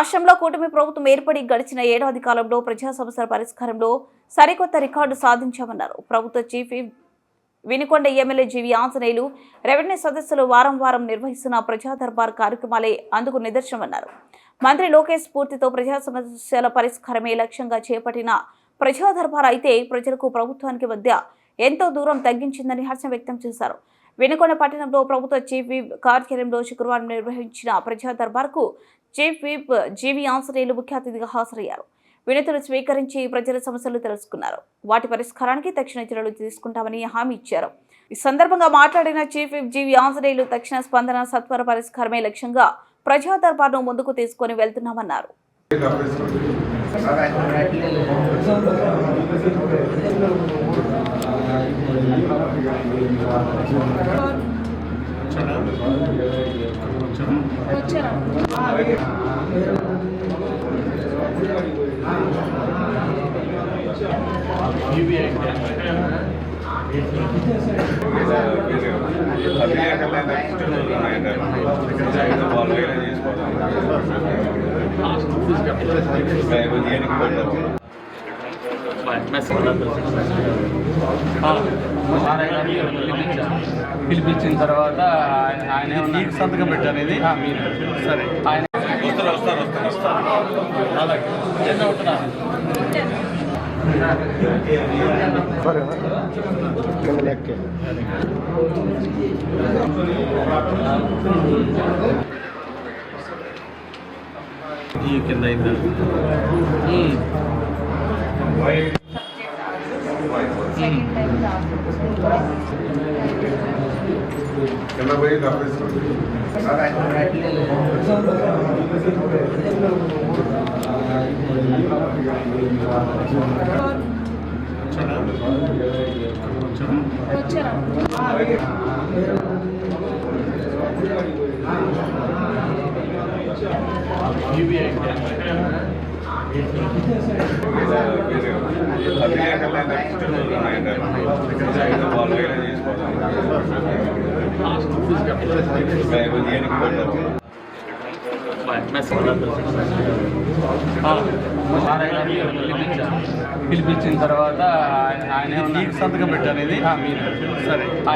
రాష్ట్రంలో కూటమి ప్రభుత్వం ఏర్పడి గడిచిన ఏడాది కాలంలో ప్రజా సమస్యల పరిష్కారంలో సరికొత్త రికార్డు సాధించామన్నారు. ప్రభుత్వ చీఫ్ వినుకొండ ఎమ్మెల్యే జీవి ఆంజనేయులు రెవెన్యూ సదస్సులు వారం నిర్వహిస్తున్న ప్రజా దర్బార్ కార్యక్రమాలే అందుకు నిదర్శనమన్నారు. మంత్రి లోకేష్ స్ఫూర్తితో ప్రజా సమస్యల పరిష్కారమే లక్ష్యంగా చేపట్టిన ప్రజా దర్బార్ అయితే ప్రజలకు ప్రభుత్వానికి మధ్య ఎంతో దూరం తగ్గించిందని హర్షం వ్యక్తం చేశారు. వినుకొండ పట్టణంలో ప్రభుత్వ చీఫ్ విప్ కార్యాలయంలో శుక్రవారం నిర్వహించిన ప్రజా దర్బార్కు చీఫ్ విప్ జీవి ఆంజనేయులు ముఖ్య అతిథిగా హాజరయ్యారు. వినతులు స్వీకరించి ప్రజల సమస్యలు తెలుసుకున్నారు. వాటి పరిష్కారానికి తక్షణ చర్యలు తీసుకుంటామని హామీ ఇచ్చారు. ఈ సందర్భంగా మాట్లాడిన చీఫ్ విప్ జీవి ఆంజనేయులు తక్షణ స్పందన సత్వర పరిష్కారమే లక్ష్యంగా ప్రజా దర్బార్ను ముందుకు తీసుకుని వెళ్తున్నామన్నారు. పిలిపించిన తర్వాత ఆయన సంతకం పెట్టారు. ఇది సరే ఆయన ఈ కింద అయిందా కింద పోయి తప్పిస్తుంది. పిలిపించిన తర్వాత ఆయన సంతకం పెట్టారు. ఇది సరే